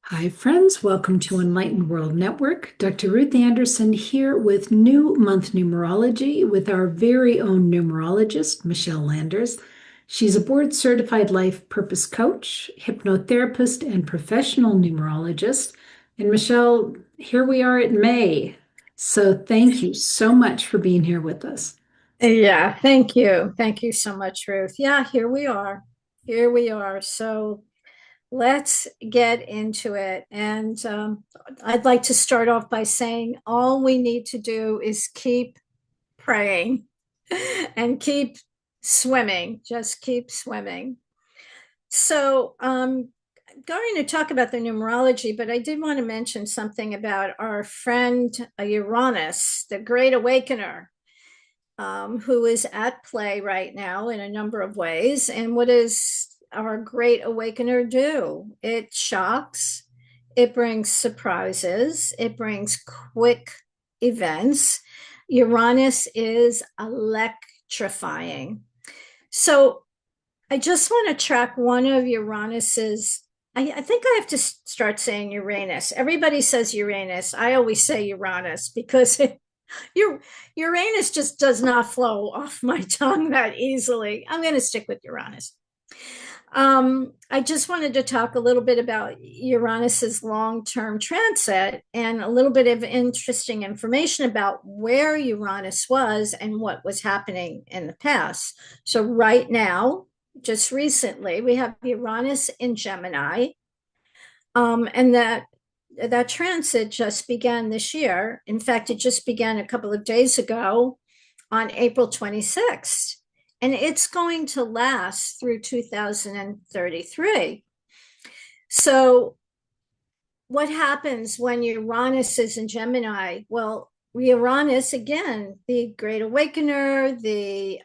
Hi, friends. Welcome to Enlightened World Network. Dr. Ruth Anderson here with New Month Numerology with our very own numerologist, Michele Landers. She's a board certified life purpose coach, hypnotherapist, and professional numerologist. And Michele, here we are at May. So thank you so much for being here with us. Yeah, thank you. Thank you so much, Ruth. Yeah, here we are. Here we are. So let's get into it. And I'd like to start off by saying all we need to do is keep praying and keep swimming. Just keep swimming. So I'm going to talk about the numerology, but I did want to mention something about our friend Uranus, the Great Awakener, who is at play right now in a number of ways. And what does our great awakener do? It shocks, it brings surprises, it brings quick events. Uranus is electrifying. So I just want to track one of Uranus's. I think I have to start saying Uranus. Everybody says Uranus. I always say Uranus because your Uranus just does not flow off my tongue that easily. I'm going to stick with Uranus. I just wanted to talk a little bit about Uranus's long-term transit and a little bit of interesting information about where Uranus was and what was happening in the past. So right now, just recently, we have Uranus in Gemini, and that transit just began this year. In fact, it just began a couple of days ago on April 26th, and it's going to last through 2033. So, what happens when Uranus is in Gemini? Well, Uranus, again, the great awakener, the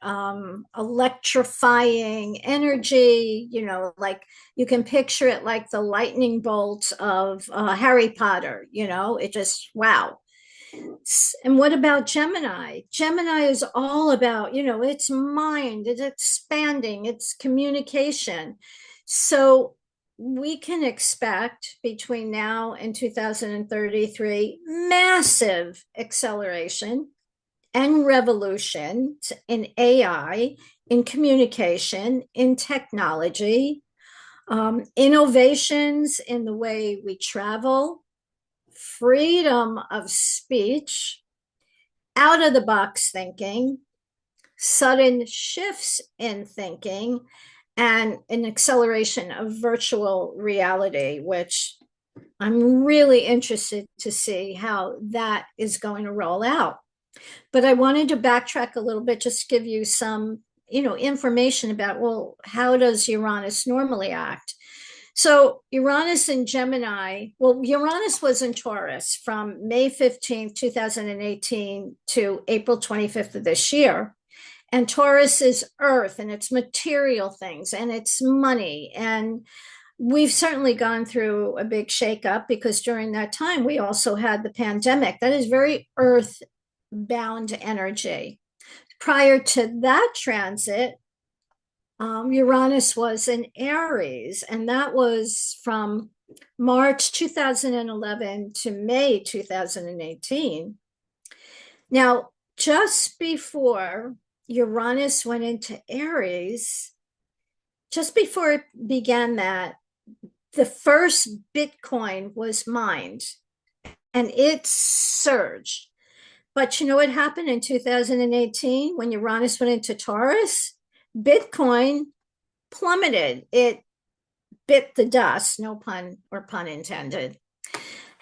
electrifying energy, like you can picture it like the lightning bolt of Harry Potter, it just, wow. And what about Gemini? Gemini is all about, it's mind, it's expanding, it's communication. So we can expect between now and 2033 massive acceleration and revolution in AI, in communication, in technology, innovations in the way we travel, freedom of speech, out of the box thinking, sudden shifts in thinking, and an acceleration of virtual reality, which I'm really interested to see how that is going to roll out. But I wanted to backtrack a little bit, just give you some, information about, well, how does Uranus normally act? So Uranus in Gemini, well, Uranus was in Taurus from May 15th, 2018 to April 25th of this year. And Taurus is earth and it's material things and it's money. And we've certainly gone through a big shakeup because during that time we also had the pandemic. That is very earth bound energy. Prior to that transit, Uranus was in Aries, and that was from March 2011 to May 2018. Now, just before Uranus went into Aries, just before it began that, the first Bitcoin was mined and it surged. But you know what happened in 2018 when Uranus went into Taurus? Bitcoin plummeted. It bit the dust, no pun or pun intended.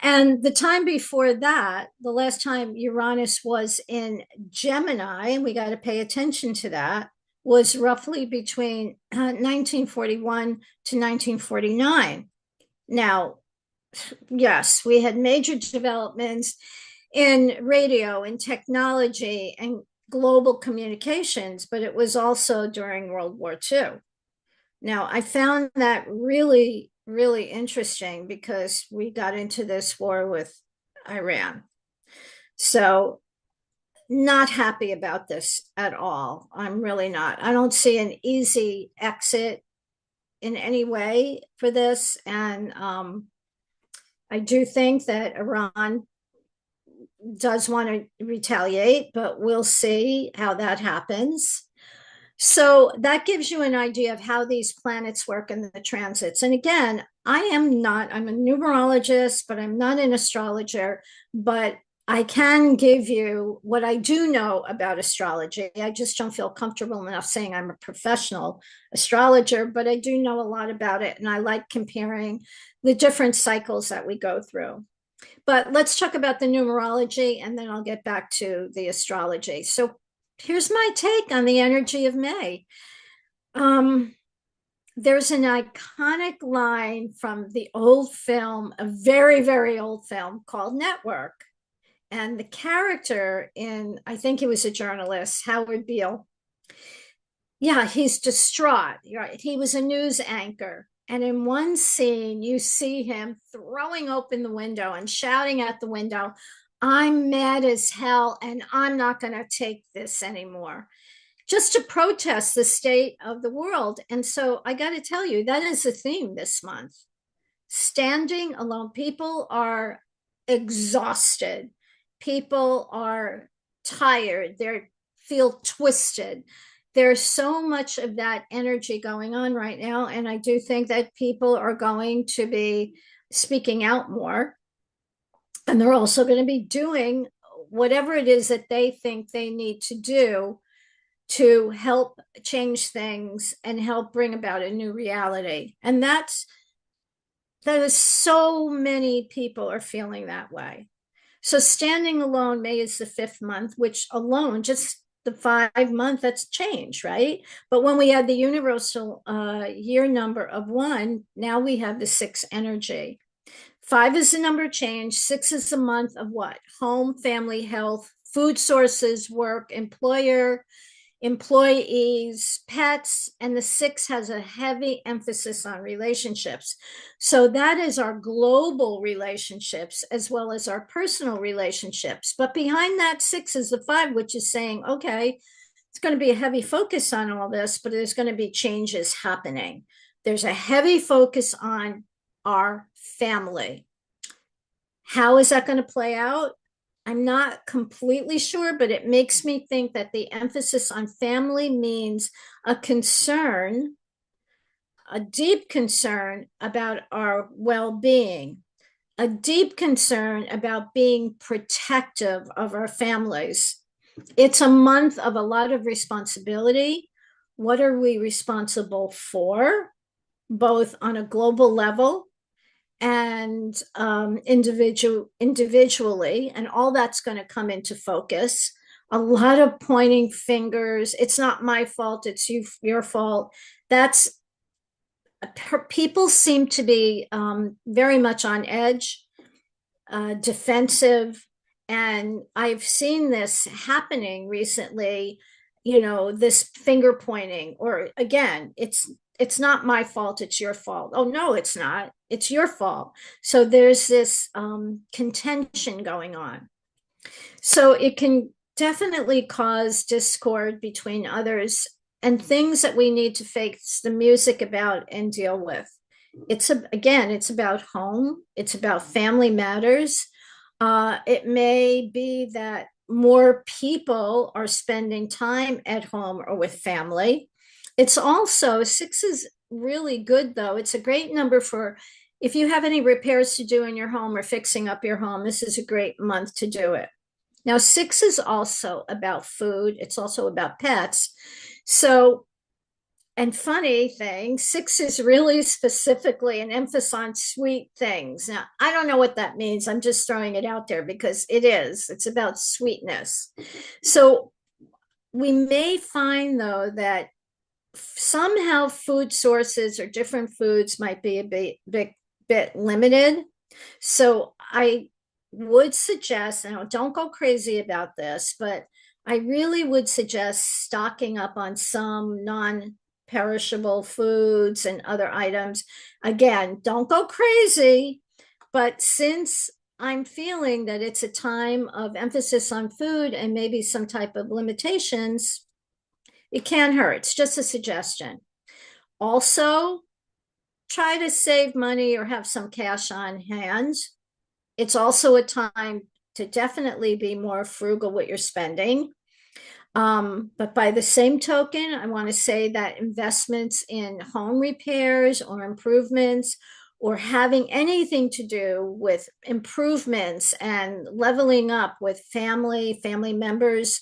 And the time before that, the last time Uranus was in Gemini, and we got to pay attention to that, was roughly between 1941 to 1949. Now, yes, we had major developments in radio and technology and global communications, but it was also during World War II. Now, I found that really, really interesting because we got into this war with Iran. So, not happy about this at all. I'm really not. I don't see an easy exit in any way for this. And I do think that Iran does want to retaliate, but we'll see how that happens. So that gives you an idea of how these planets work in the transits. And again, I'm a numerologist, but I'm not an astrologer, but I can give you what I do know about astrology. I just don't feel comfortable enough saying I'm a professional astrologer, but I do know a lot about it. And I like comparing the different cycles that we go through. But let's talk about the numerology and then I'll get back to the astrology. So here's my take on the energy of May. Um, there's an iconic line from the old film, a very, very old film called Network. And the character I think he was a journalist, Howard Beale. Yeah, he's distraught. Right. He was a news anchor. And in one scene, you see him throwing open the window and shouting at the window, I'm mad as hell and I'm not going to take this anymore, just to protest the state of the world. And so I got to tell you, that is the theme this month. Standing alone. People are exhausted. People are tired. They feel twisted. There's so much of that energy going on right now. And I do think that people are going to be speaking out more. And they're also going to be doing whatever it is that they think they need to do to help change things and help bring about a new reality. And that is so many people are feeling that way. So standing alone, May is the fifth month, which alone, just the 5 month, that's change, right? But when we had the universal year number of 1, now we have the 6 energy. 5 is the number of change. 6 is the month of what? Home, family, health, food sources, work, employer, employees, pets, and the 6 has a heavy emphasis on relationships. So that is our global relationships as well as our personal relationships. But behind that 6 is the 5, which is saying, okay, it's going to be a heavy focus on all this, but there's going to be changes happening. There's a heavy focus on our family. How is that going to play out? I'm not completely sure, but it makes me think that the emphasis on family means a concern, a deep concern about our well-being, a deep concern about being protective of our families. It's a month of a lot of responsibility. What are we responsible for, both on a global level and individually, and all that's going to come into focus. A lot of pointing fingers. It's not my fault. It's your fault. That's people seem to be very much on edge, defensive, and I've seen this happening recently. This finger pointing, or again, it's not my fault, it's your fault. Oh no, it's not, it's your fault. So there's this contention going on. So it can definitely cause discord between others and things that we need to face the music about and deal with. It's about home, it's about family matters. It may be that more people are spending time at home or with family. It's also 6 is really good, though. It's a great number for if you have any repairs to do in your home or fixing up your home. This is a great month to do it. Now, 6 is also about food. It's also about pets. So, and funny thing, 6 is really specifically an emphasis on sweet things. Now, I don't know what that means. I'm just throwing it out there because it's about sweetness. So we may find, though, that somehow food sources or different foods might be a bit limited. So I would suggest, now don't go crazy about this, but I really would suggest stocking up on some non-perishable foods and other items. Again, don't go crazy, but since I'm feeling that it's a time of emphasis on food and maybe some type of limitations, it can't hurt. It's just a suggestion. Also, try to save money or have some cash on hand. It's also a time to definitely be more frugal with your spending. But by the same token, I want to say that investments in home repairs or improvements or having anything to do with improvements and leveling up with family members,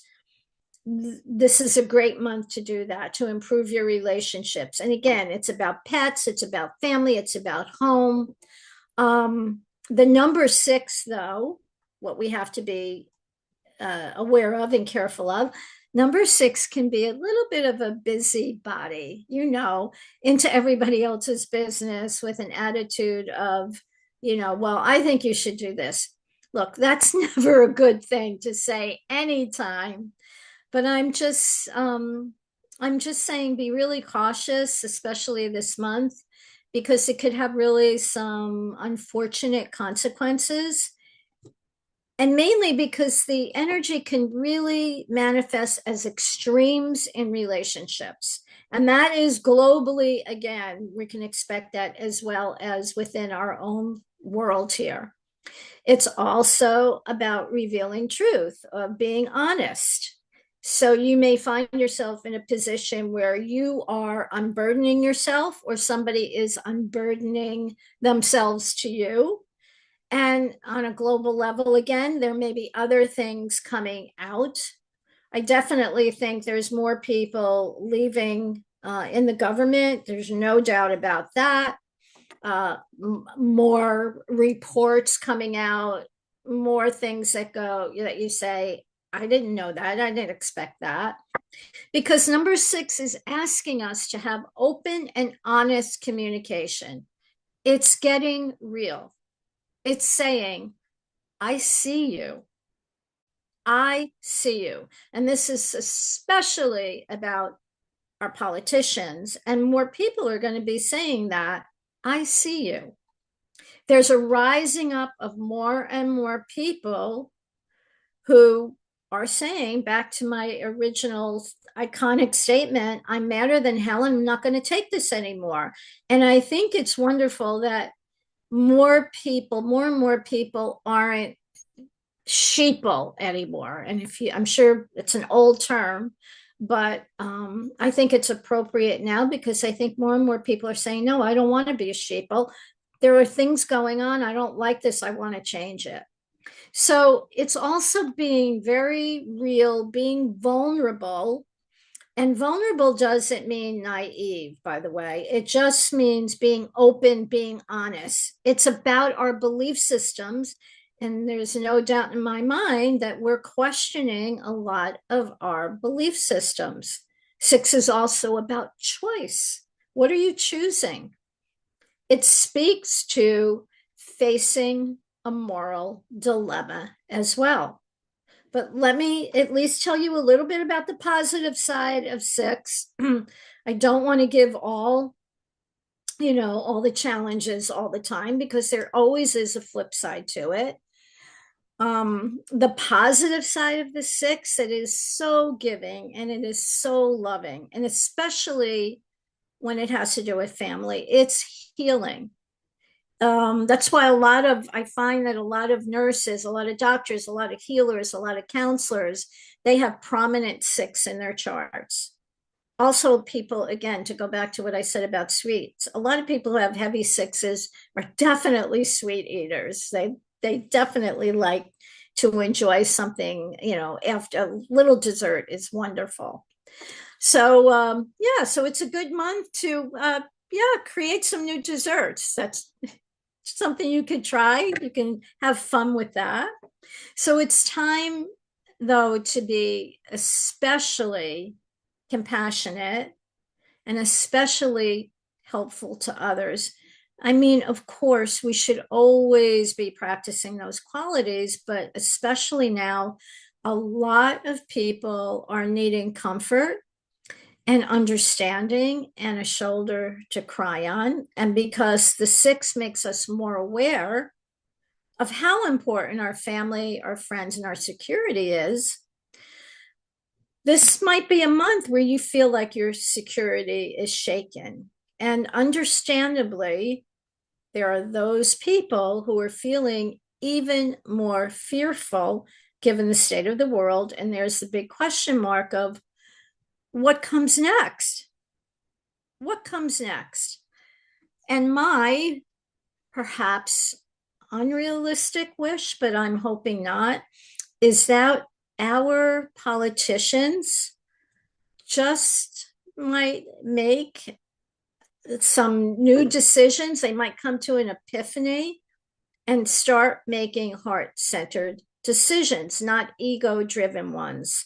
this is a great month to do that, to improve your relationships. And again, it's about pets, it's about family, it's about home. The number six, though, what we have to be aware of and careful of. Number six can be a little bit of a busybody, into everybody else's business with an attitude of, well, I think you should do this. Look, that's never a good thing to say anytime, but I'm just saying be really cautious, especially this month, because it could have really some unfortunate consequences. And mainly because the energy can really manifest as extremes in relationships. And that is globally, again, we can expect that as well as within our own world here. It's also about revealing truth, of being honest. So you may find yourself in a position where you are unburdening yourself, or somebody is unburdening themselves to you. And on a global level, again, there may be other things coming out. I definitely think there's more people leaving in the government. There's no doubt about that. More reports coming out, more things that you say, I didn't know that. I didn't expect that. Because number six is asking us to have open and honest communication. It's getting real. It's saying, I see you. I see you. And this is especially about our politicians. And more people are going to be saying that, I see you. There's a rising up of more and more people who are saying, back to my original iconic statement, I'm madder than hell. I'm not going to take this anymore. And I think it's wonderful that more and more people aren't sheeple anymore. And I'm sure it's an old term, but I think it's appropriate now, because I think more and more people are saying, no, I don't want to be a sheeple. There are things going on. I don't like this. I want to change it. So it's also being very real, being vulnerable. And vulnerable doesn't mean naive, by the way. It just means being open, being honest. It's about our belief systems. And there's no doubt in my mind that we're questioning a lot of our belief systems. Six is also about choice. What are you choosing? It speaks to facing a moral dilemma as well. But let me at least tell you a little bit about the positive side of six. I don't want to give all the challenges all the time, because there always is a flip side to it. The positive side of the six, it is so giving and it is so loving, and especially when it has to do with family, it's healing. That's why I find that a lot of nurses, a lot of doctors, a lot of healers, a lot of counselors, they have prominent six in their charts. Also, people, again, to go back to what I said about sweets, a lot of people who have heavy sixes are definitely sweet eaters. They definitely like to enjoy something, after a little dessert is wonderful. So yeah, so it's a good month to create some new desserts. That's something you could try. You can have fun with that. So it's time, though, to be especially compassionate and especially helpful to others. I mean, of course, we should always be practicing those qualities, but especially now, a lot of people are needing comfort and understanding and a shoulder to cry on. And because the six makes us more aware of how important our family, our friends, and our security is, this might be a month where you feel like your security is shaken. And understandably, there are those people who are feeling even more fearful given the state of the world. And there's the big question mark of what comes next? What comes next? And my perhaps unrealistic wish, but I'm hoping not, is that our politicians just might make some new decisions. They might come to an epiphany and start making heart-centered decisions, not ego-driven ones.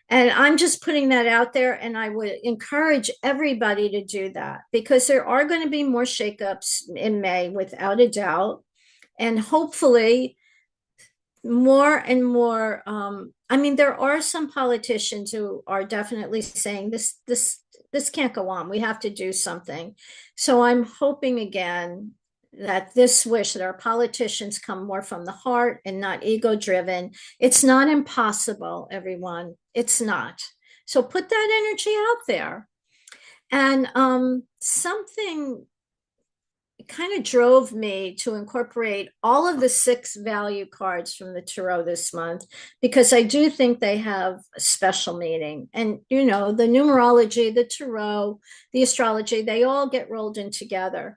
And I'm just putting that out there, and I would encourage everybody to do that because there are going to be more shakeups in May, without a doubt. And hopefully, more and more. I mean, there are some politicians who are definitely saying this can't go on. We have to do something. So I'm hoping again that this wish that our politicians come more from the heart and not ego driven. It's not impossible, everyone. It's not. So put that energy out there. And something kind of drove me to incorporate all of the 6 value cards from the tarot this month because I do think they have a special meaning. And you know, the numerology, the tarot, the astrology, they all get rolled in together.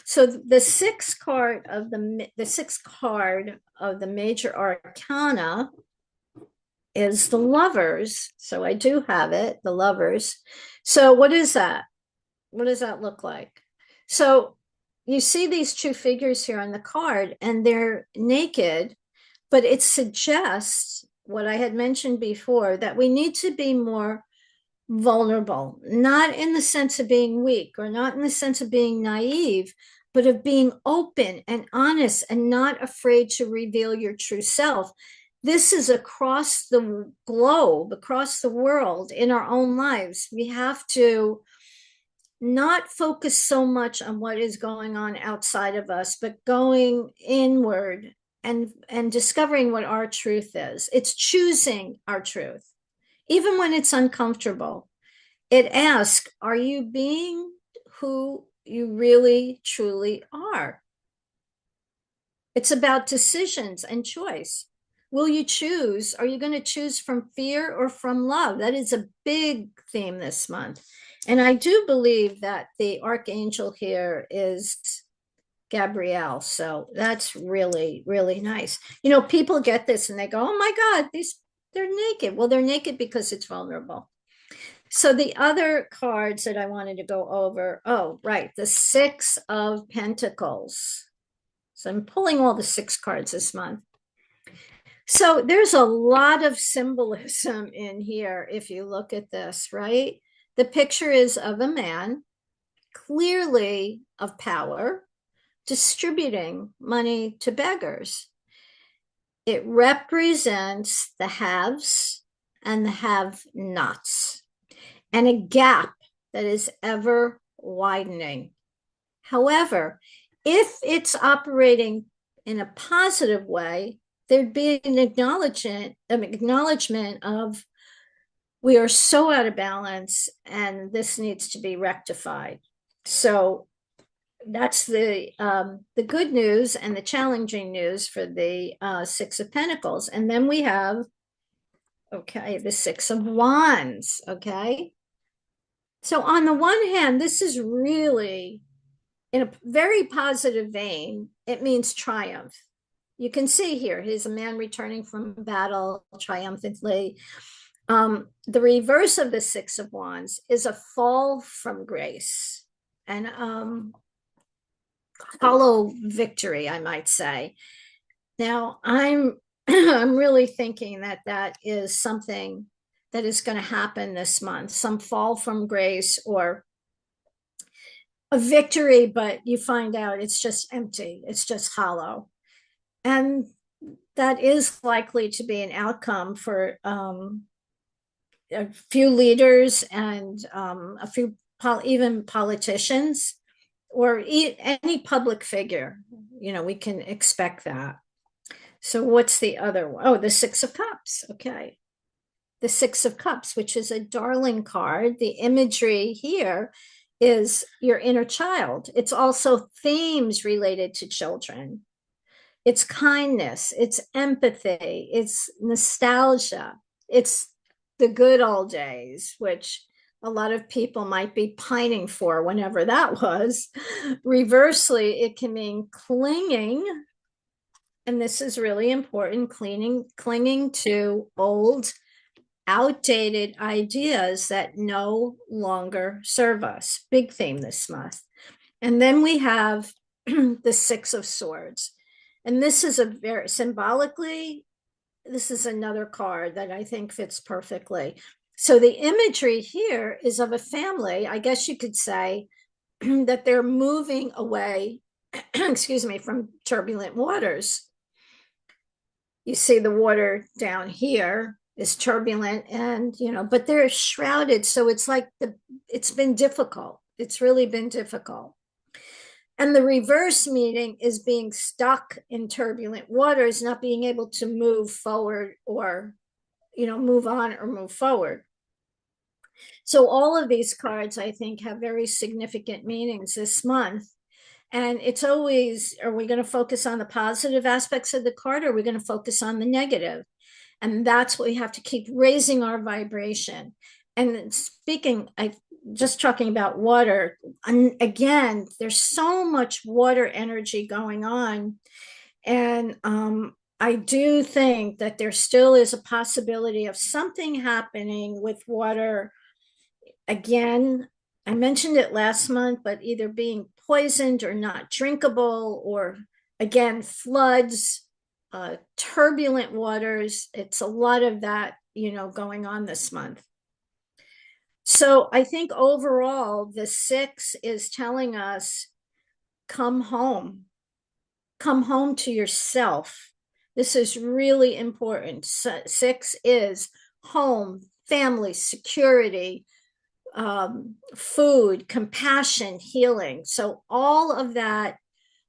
So the sixth card of the major arcana is the Lovers. So I do have it, the Lovers. So what is that? What does that look like? So you see these 2 figures here on the card, and they're naked, but it suggests what I had mentioned before, that we need to be more vulnerable, not in the sense of being weak or not in the sense of being naive, but of being open and honest and not afraid to reveal your true self. This is across the globe, across the world, in our own lives. We have to not focus so much on what is going on outside of us, but going inward and discovering what our truth is. It's choosing our truth, even when it's uncomfortable. It asks, are you being who you really truly are? It's about decisions and choice. Will you choose? Are you going to choose from fear or from love? That is a big theme this month. And I do believe that the archangel here is Gabrielle. So that's really, really nice. You know, people get this and they go, oh my God, they're naked. Well, they're naked because it's vulnerable. So the other cards that I wanted to go over, oh, right, the 6 of Pentacles. So I'm pulling all the 6 cards this month. So there's a lot of symbolism in here if you look at this, right? The picture is of a man, clearly of power, distributing money to beggars. It represents the haves and the have-nots, and a gap that is ever widening. However, if it's operating in a positive way, there'd be an acknowledgement of we are so out of balance and this needs to be rectified. So that's the good news and the challenging news for the 6 of Pentacles. And then we have, okay, the 6 of Wands, okay? So on the one hand, this is really in a very positive vein. It means triumph. You can see here, he's a man returning from battle triumphantly. The reverse of the 6 of Wands is a fall from grace and hollow victory, I might say. Now, I'm really thinking that that is something that is going to happen this month, some fall from grace or a victory, but you find out it's just empty, it's just hollow. And that is likely to be an outcome for a few leaders and a few even politicians or any public figure. You know, we can expect that. So what's the other one? Oh, the 6 of Cups. Okay. The 6 of Cups, which is a darling card. The imagery here is your inner child. It's also themes related to children. It's kindness, it's empathy, it's nostalgia, it's the good old days, which a lot of people might be pining for whenever that was. Reversely, it can mean clinging, and this is really important, clinging to old, outdated ideas that no longer serve us. Big theme this month. And then we have the Six of Swords. And this is a very symbolically, this is another card that I think fits perfectly. So the imagery here is of a family, I guess you could say, that they're moving away, excuse me, from turbulent waters. You see the water down here is turbulent, and but they're shrouded, so it's like it's been difficult. It's really been difficult. And the reverse meaning is being stuck in turbulent waters, not being able to move forward or, move on or move forward. So all of these cards, I think, have very significant meanings this month. And it's always, are we going to focus on the positive aspects of the card, or are we going to focus on the negative? And that's what we have to keep raising our vibration. And speaking, I just talking about water, and again, there's so much water energy going on. And I do think that there still is a possibility of something happening with water. Again, I mentioned it last month, but either being poisoned or not drinkable, or again, floods, turbulent waters. It's a lot of that, going on this month. So I think overall, the six is telling us, come home, come home to yourself. This is really important. Six is home, family, security, food, compassion, healing. So all of that,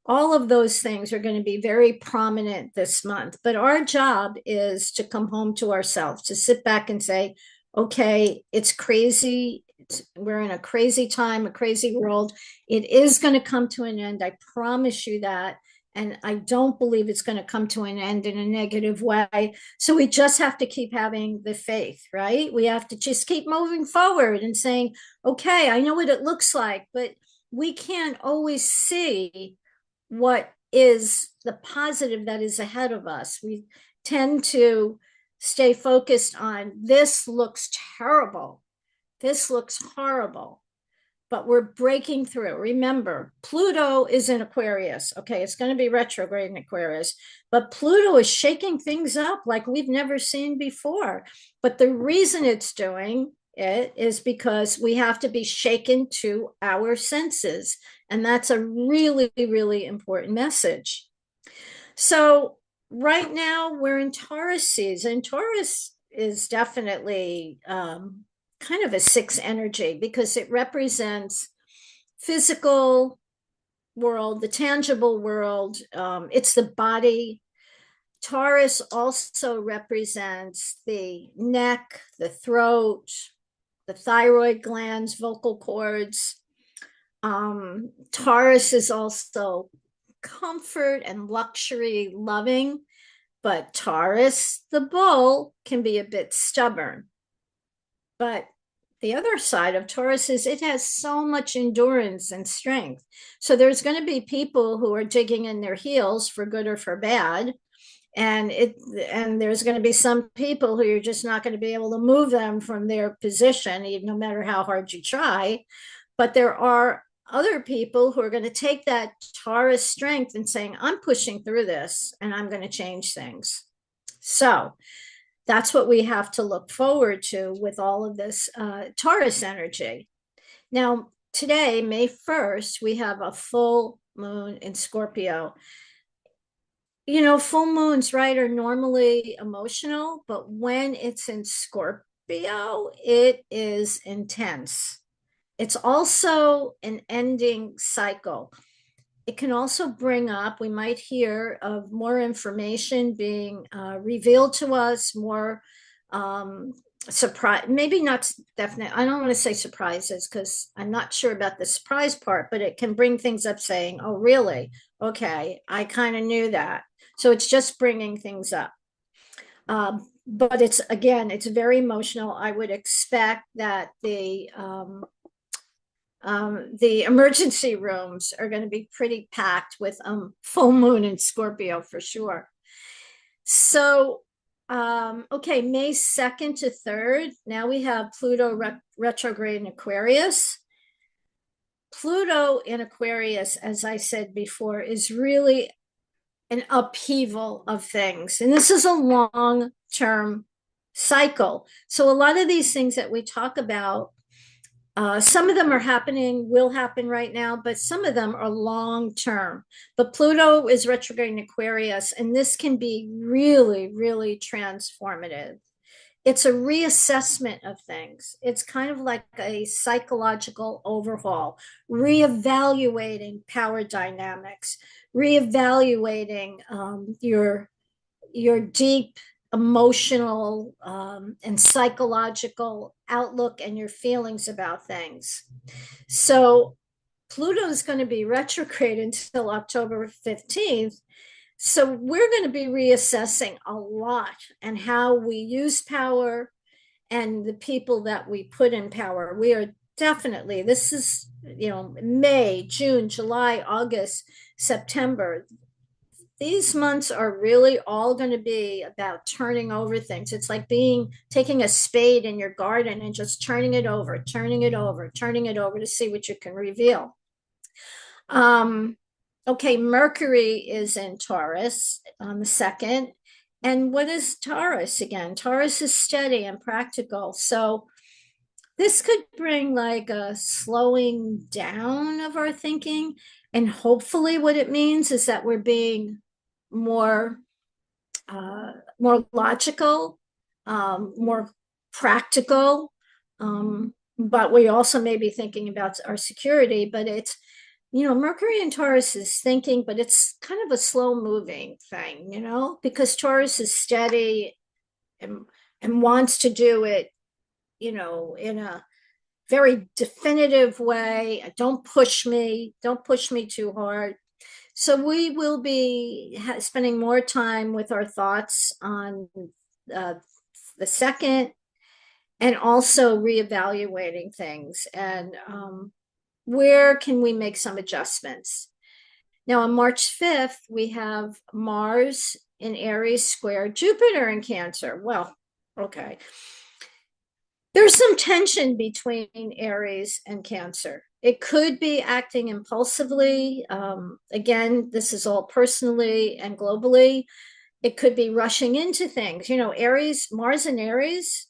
all of those things are going to be very prominent this month. But our job is to come home to ourselves, to sit back and say, okay, it's crazy. We're in a crazy time, a crazy world. It is going to come to an end. I promise you that. And I don't believe it's going to come to an end in a negative way. So we just have to keep having the faith, right? We have to just keep moving forward and saying, okay, I know what it looks like, but we can't always see what is the positive that is ahead of us. We tend to stay focused on, this looks terrible, this looks horrible, but we're breaking through. Remember, Pluto is in Aquarius. Okay, it's going to be retrograde in Aquarius, but Pluto is shaking things up like we've never seen before. But the reason it's doing it is because we have to be shaken to our senses. And that's a really, really important message. So right now we're in Taurus season. Taurus is definitely kind of a six energy because it represents physical world, the tangible world. It's the body. Taurus also represents the neck, the throat, the thyroid glands, vocal cords. Taurus is also comfort and luxury loving, but Taurus, the bull, can be a bit stubborn. But the other side of Taurus is it has so much endurance and strength. So there's going to be people who are digging in their heels for good or for bad. And there's going to be some people who you're just not going to be able to move them from their position, even no matter how hard you try. But there are other people who are going to take that Taurus strength and saying, I'm pushing through this and I'm going to change things. So that's what we have to look forward to with all of this Taurus energy. Now, today, May 1st, we have a full moon in Scorpio. Full moons, right, are normally emotional, but when it's in Scorpio, it is intense. It's also an ending cycle. It can also bring up, we might hear of more information being revealed to us, more surprise, maybe not definite. I don't want to say surprises because I'm not sure about the surprise part, but it can bring things up saying, oh, really? Okay, I kind of knew that. So it's just bringing things up. But it's very emotional. I would expect that the emergency rooms are going to be pretty packed with full moon in Scorpio for sure. So, okay, May 2nd to 3rd. Now we have Pluto retrograde in Aquarius. Pluto in Aquarius, as I said before, is really an upheaval of things. And this is a long-term cycle. So a lot of these things that we talk about, some of them are happening, will happen right now, but some of them are long term. But Pluto is retrograde in Aquarius, and this can be really, really transformative. It's a reassessment of things. It's kind of like a psychological overhaul, reevaluating power dynamics, reevaluating your deep emotional and psychological outlook and your feelings about things. So Pluto is going to be retrograde until October 15th. So we're going to be reassessing a lot and how we use power and the people that we put in power. We are definitely, this is, May, June, July, August, September. These months are really all going to be about turning over things. It's like taking a spade in your garden and just turning it over, turning it over, turning it over to see what you can reveal. Okay, Mercury is in Taurus on the 2nd. And what is Taurus again? Taurus is steady and practical. So this could bring like a slowing down of our thinking. And hopefully what it means is that we're being more logical, more practical. But we also may be thinking about our security, but it's, Mercury in Taurus is thinking, but it's kind of a slow moving thing, because Taurus is steady and wants to do it, in a very definitive way. Don't push me too hard. So we will be spending more time with our thoughts on the 2nd, and also reevaluating things and where can we make some adjustments. Now on March 5th, we have Mars in Aries square Jupiter in Cancer. Well, okay. There's some tension between Aries and Cancer. It could be acting impulsively. Again, this is all personally and globally. It could be rushing into things. Aries, Mars and Aries,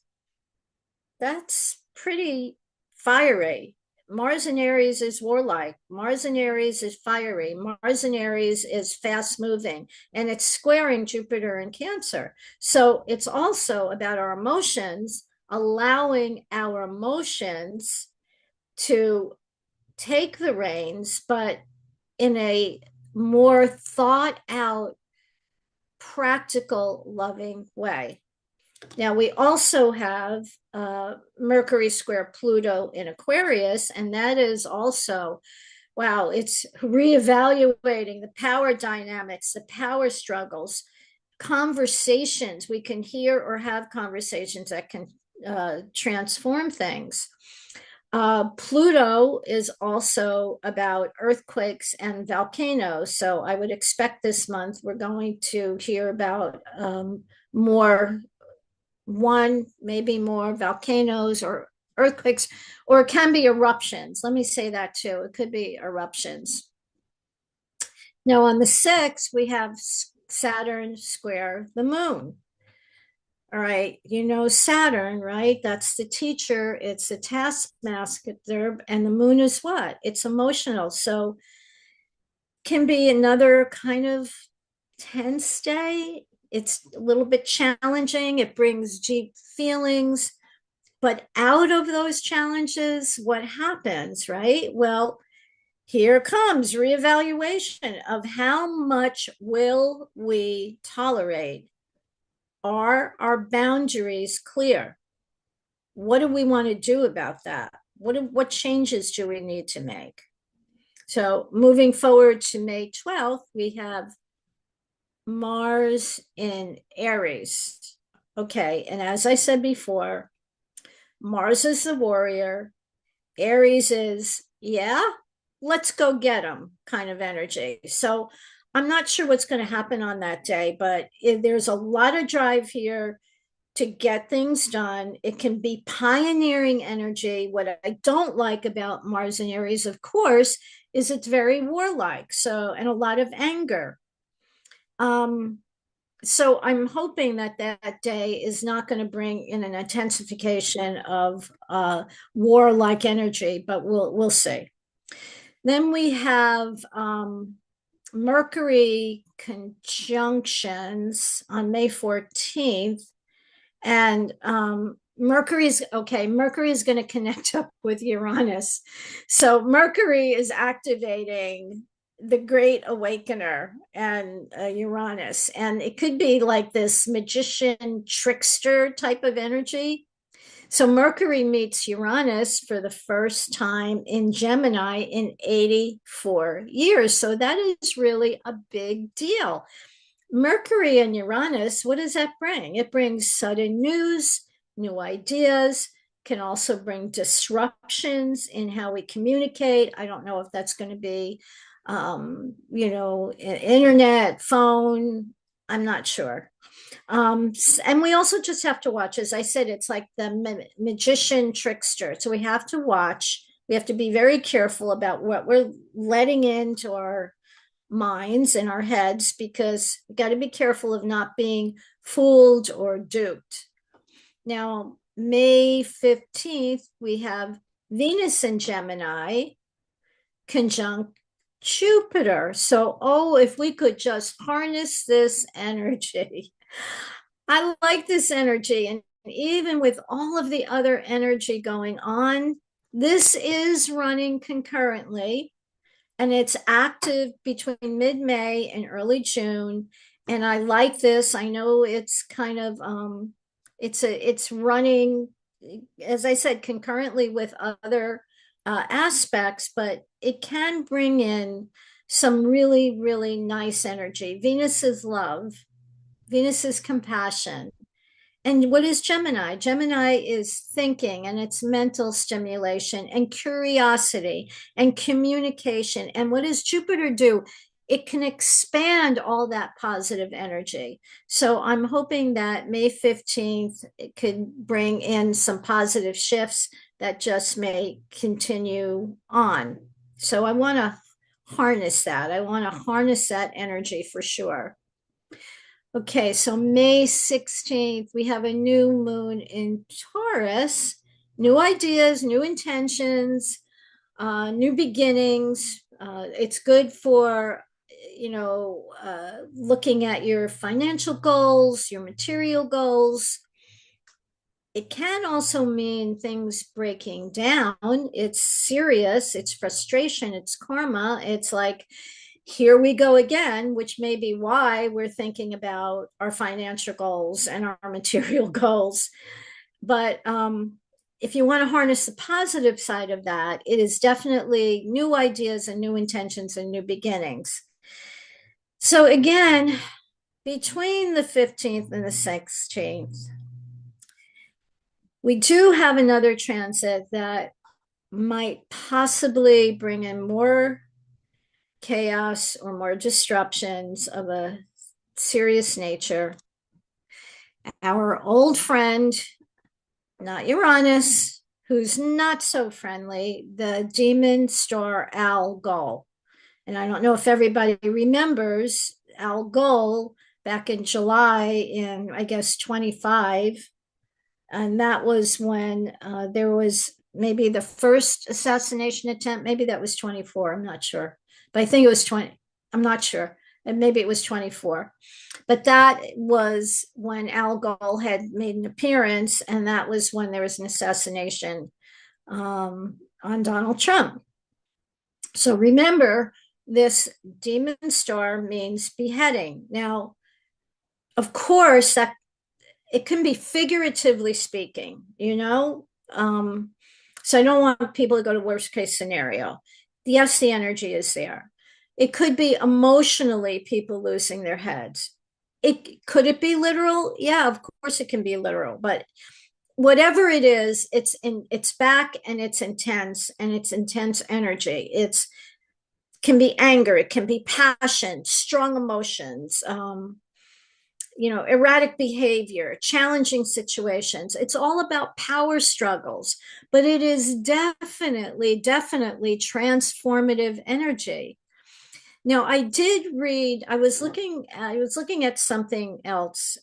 that's pretty fiery. Mars in Aries is warlike. Mars in Aries is fiery. Mars in Aries is fast moving, and it's squaring Jupiter in Cancer. So it's also about our emotions, allowing our emotions to take the reins, but in a more thought out, practical, loving way. Now we also have Mercury square Pluto in Aquarius, and that is also, wow, it's reevaluating the power dynamics, the power struggles, conversations. We can hear or have conversations that can transform things. Pluto is also about earthquakes and volcanoes. So I would expect this month we're going to hear about maybe more volcanoes or earthquakes, or it can be eruptions. Let me say that too. It could be eruptions. Now on the 6th, we have Saturn square the moon. All right, Saturn, right? That's the teacher. It's the taskmaster, and the moon is what? It's emotional. So can be another kind of tense day. It's a little bit challenging. It brings deep feelings, but out of those challenges, what happens, right? Well, here comes reevaluation of how much will we tolerate. Are our boundaries clear? What do we want to do about that? What changes do we need to make? So moving forward to May 12th, we have Mars in Aries. Okay, and as I said before, Mars is the warrior, Aries is, yeah, let's go get them kind of energy. So I'm not sure what's going to happen on that day, but there's a lot of drive here to get things done. It can be pioneering energy. What I don't like about Mars and Aries, of course, is it's very warlike. So, and a lot of anger. Um, so I'm hoping that that day is not going to bring in an intensification of war-like energy, but we'll see. Then we have Mercury conjunctions on May 14th. And Mercury's okay. Mercury is going to connect up with Uranus. So Mercury is activating the Great Awakener and Uranus. And it could be like this magician trickster type of energy. So Mercury meets Uranus for the first time in Gemini in 84 years. So that is really a big deal. Mercury and Uranus, what does that bring? It brings sudden news, new ideas, can also bring disruptions in how we communicate. I don't know if that's going to be, internet, phone. I'm not sure. And we also just have to watch, as I said, it's like the magician trickster. So we have to watch. We have to be very careful about what we're letting into our minds and our heads because we got to be careful of not being fooled or duped. Now, May 15th, we have Venus in Gemini conjunct Jupiter. So, oh, if we could just harness this energy. I like this energy. And even with all of the other energy going on, this is running concurrently and it's active between mid-May and early June. And I like this. I know it's kind of it's running, as I said, concurrently with other aspects, but it can bring in some really, really nice energy. Venus is love. Venus is compassion. And what is Gemini? Gemini is thinking and it's mental stimulation and curiosity and communication. And what does Jupiter do? It can expand all that positive energy. So I'm hoping that May 15th it could bring in some positive shifts that just may continue on. So I want to harness that. I want to harness that energy for sure. Okay, so May 16th, we have a new moon in Taurus, new ideas, new intentions, new beginnings. It's good for, looking at your financial goals, your material goals. It can also mean things breaking down. It's serious, it's frustration, it's karma. It's like, here we go again, which may be why we're thinking about our financial goals and our material goals. But if you want to harness the positive side of that, it is definitely new ideas and new intentions and new beginnings. So again, between the 15th and the 16th, we do have another transit that might possibly bring in more chaos or more disruptions of a serious nature. Our old friend, not Uranus, who's not so friendly, the demon star Algol. And I don't know if everybody remembers Algol back in July in, I guess, 25. And that was when there was maybe the first assassination attempt. Maybe that was 24. I'm not sure. But I think it was 20. I'm not sure. And maybe it was 24. But that was when Algol had made an appearance. And that was when there was an assassination on Donald Trump. So remember, this demon star means beheading. Now, of course, that it can be figuratively speaking, so I don't want people to go to worst case scenario. Yes, the energy is there. It could be emotionally people losing their heads. It could it be literal? Yeah, of course it can be literal, but whatever it is, it's back and it's intense energy. It's can be anger, it can be passion, strong emotions, erratic behavior, challenging situations. It's all about power struggles, but it is definitely transformative energy. Now, I was looking at something else,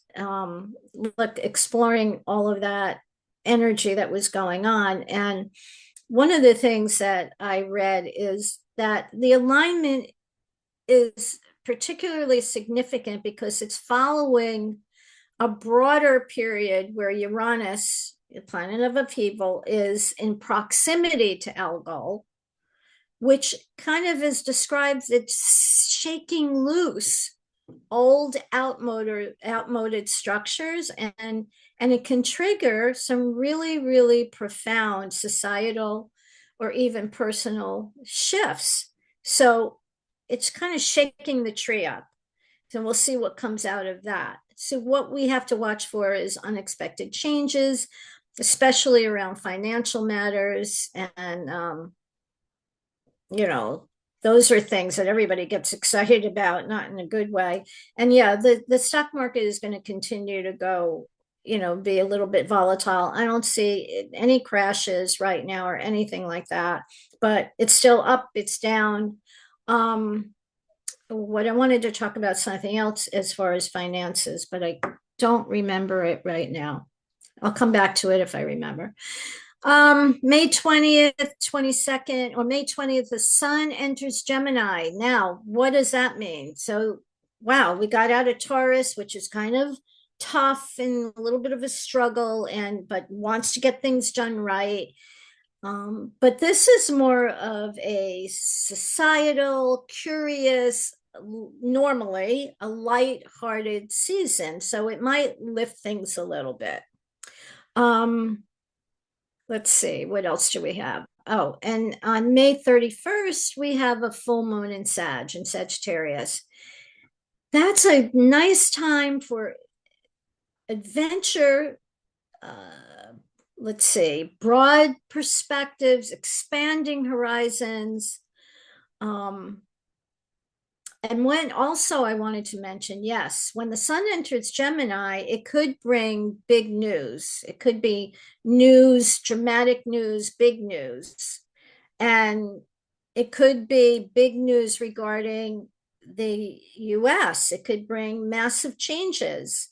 exploring all of that energy that was going on. And one of the things that I read is that the alignment is particularly significant because it's following a broader period where Uranus, the planet of upheaval, is in proximity to Algol, which kind of is described as shaking loose old outmoded structures, and it can trigger some really profound societal or even personal shifts. So it's kind of shaking the tree up, and we'll see what comes out of that. So what we have to watch for is unexpected changes, especially around financial matters. And you know, those are things that everybody gets excited about, not in a good way. And yeah, the stock market is going to continue to go, be a little bit volatile. I don't see any crashes right now or anything like that, but it's still up, it's down. What I wanted to talk about something else as far as finances, but I don't remember it right now. I'll come back to it if I remember. May 20th, 22nd, or May 20th, the sun enters Gemini. Now, what does that mean? So, wow, we got out of Taurus, which is kind of tough and a little bit of a struggle, but wants to get things done right. But this is more of a societal, curious, normally a light-hearted season. So it might lift things a little bit. Let's see, what else do we have? Oh, and on May 31st, we have a full moon in Sagittarius. That's a nice time for adventure. Let's see, broad perspectives, expanding horizons. And when also I wanted to mention, yes, when the sun enters Gemini, it could bring big news. It could be news, dramatic news, big news. And it could be big news regarding the US. It could bring massive changes.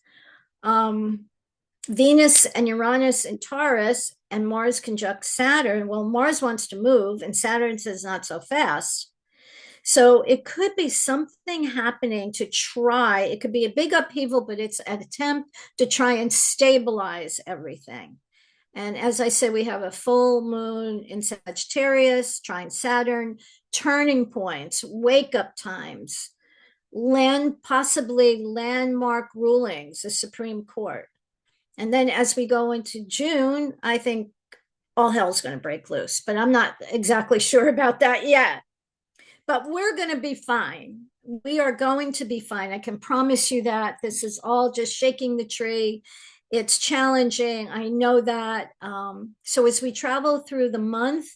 Venus and Uranus and Taurus and Mars conjunct Saturn. Well, Mars wants to move and Saturn says not so fast. So it could be something happening to try. It could be a big upheaval, but it's an attempt to try and stabilize everything. And as I said, we have a full moon in Sagittarius, trine Saturn, turning points, wake up times, possibly landmark rulings, the Supreme Court. And then as we go into June, I think all hell's going to break loose, but I'm not exactly sure about that yet. But we're going to be fine. We are going to be fine. I can promise you that. This is all just shaking the tree. It's challenging. I know that. So as we travel through the month,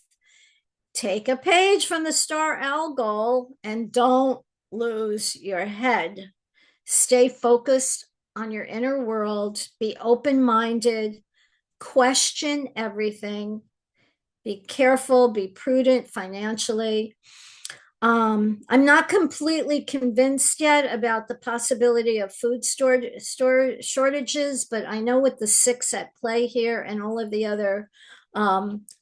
take a page from the star Algol and don't lose your head. Stay focused on your inner world. Be open-minded. Question everything. Be careful. Be prudent financially. I'm not completely convinced yet about the possibility of food store shortages, but I know with the 6 at play here and all of the other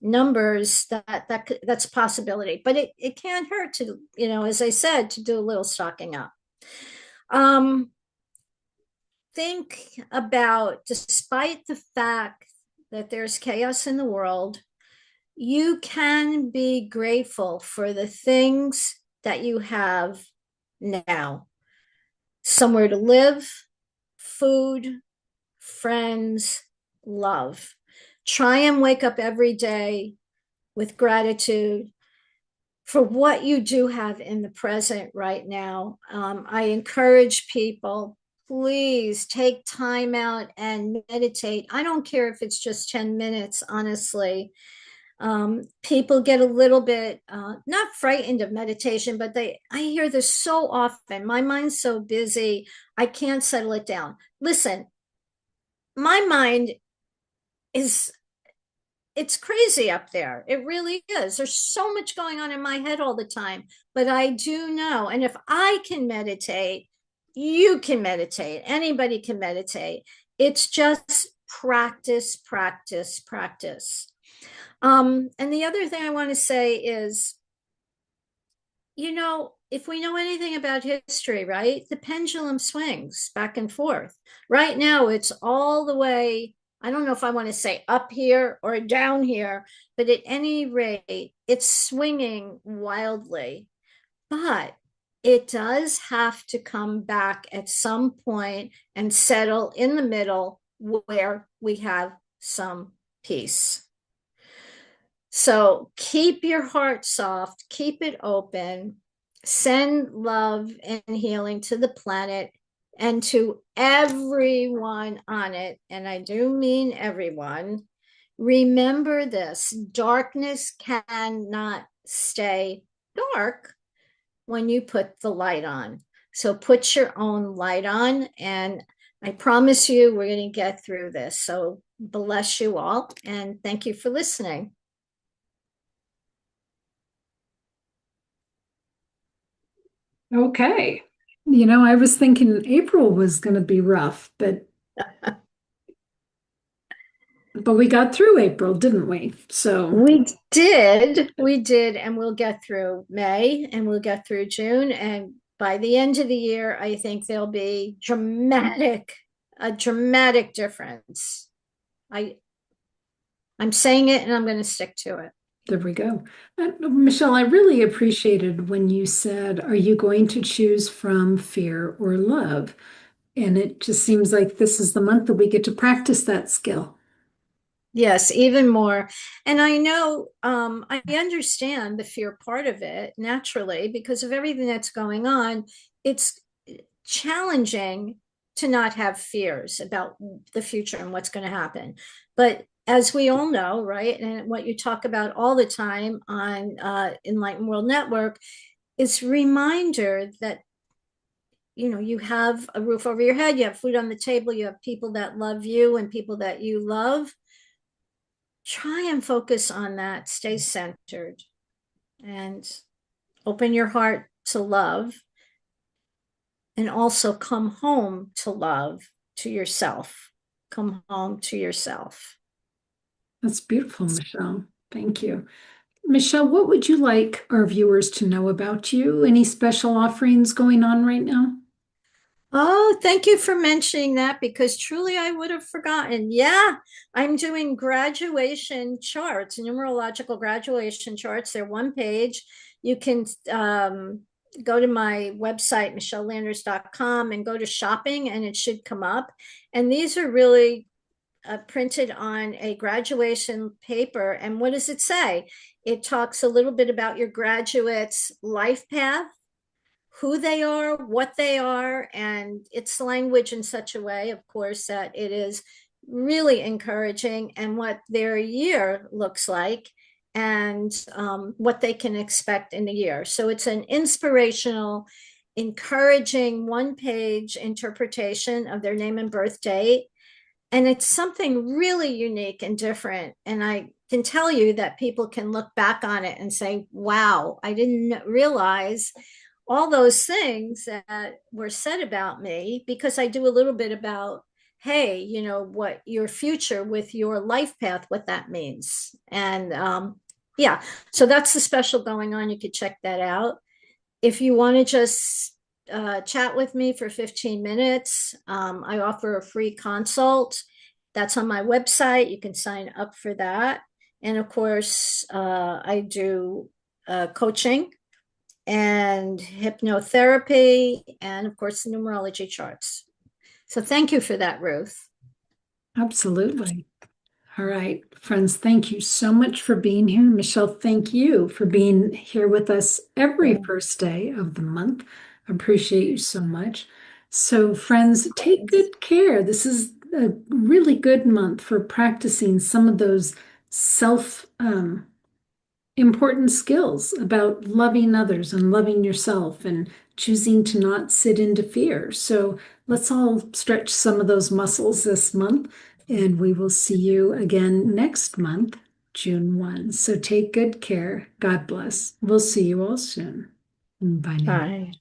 numbers that's a possibility. But it can't hurt to, as I said, to do a little stocking up. Think about, despite the fact that there's chaos in the world, you can be grateful for the things that you have now. Somewhere to live, food, friends, love. Try and wake up every day with gratitude for what you do have in the present right now. I encourage people, please take time out and meditate. I don't care if it's just 10 minutes, honestly. People get a little bit not frightened of meditation, but I hear this so often. My mind's so busy, I can't settle it down. Listen, my mind is it's crazy up there. It really is. There's so much going on in my head all the time. But I do know, and if I can meditate, you can meditate. Anybody can meditate. It's just practice, practice, practice. And the other thing I want to say is, if we know anything about history, right, the pendulum swings back and forth. Right now, it's all the way, I don't know if I want to say up here or down here, but at any rate, it's swinging wildly. But it does have to come back at some point and settle in the middle where we have some peace. So keep your heart soft, keep it open, send love and healing to the planet and to everyone on it. And I do mean everyone. Remember this: darkness cannot stay dark when you put the light on. So put your own light on, and I promise you we're going to get through this. So bless you all, and thank you for listening. Okay. I was thinking April was going to be rough, but we got through April, didn't we? So We did, and we'll get through May and we'll get through June. And by the end of the year, I think there'll be a dramatic difference. I I'm saying it and I'm going to stick to it. there we go. Michelle, I really appreciated when you said, "Are you going to choose from fear or love?" And it just seems like this is the month that we get to practice that skill. Yes, even more. And I know, I understand the fear part of it naturally because of everything that's going on. It's challenging to not have fears about the future and what's going to happen. But as we all know, right, and what you talk about all the time on Enlightened World Network is reminder that you have a roof over your head, you have food on the table, you have people that love you and people that you love. Try and focus on that, stay centered, and open your heart to love, and also come home to love, to yourself. Come home to yourself. That's beautiful, Michelle. Thank you. Michelle, what would you like our viewers to know about you? Any special offerings going on right now? Oh, thank you for mentioning that because truly I would have forgotten. Yeah, I'm doing graduation charts, numerological graduation charts. They're one page. You can go to my website, michellelanders.com, and go to shopping, and it should come up. And these are really printed on a graduation paper. And what does it say? It talks a little bit about your graduate's life path, who they are, what they are, and it's language in such a way, of course, that it is really encouraging and what their year looks like and what they can expect in the year. So it's an inspirational, encouraging one page interpretation of their name and birth date. And it's something really unique and different. And I can tell you that people can look back on it and say, wow, I didn't realize all those things that were said about me, because I do a little bit about, hey, what your future with your life path, what that means. And yeah, so that's the special going on. You could check that out. If you want to just chat with me for 15 minutes, I offer a free consult. That's on my website. You can sign up for that. And of course, I do coaching and hypnotherapy, and of course, the numerology charts. So thank you for that, Ruth. Absolutely. All right, friends, thank you so much for being here. Michelle, thank you for being here with us every Yeah. first day of the month. Appreciate you so much. So, friends, take good care. This is a really good month for practicing some of those self important skills about loving others and loving yourself and choosing to not sit into fear. So let's all stretch some of those muscles this month, and we will see you again next month, June 1. So take good care. God bless. We'll see you all soon. Bye now. Bye.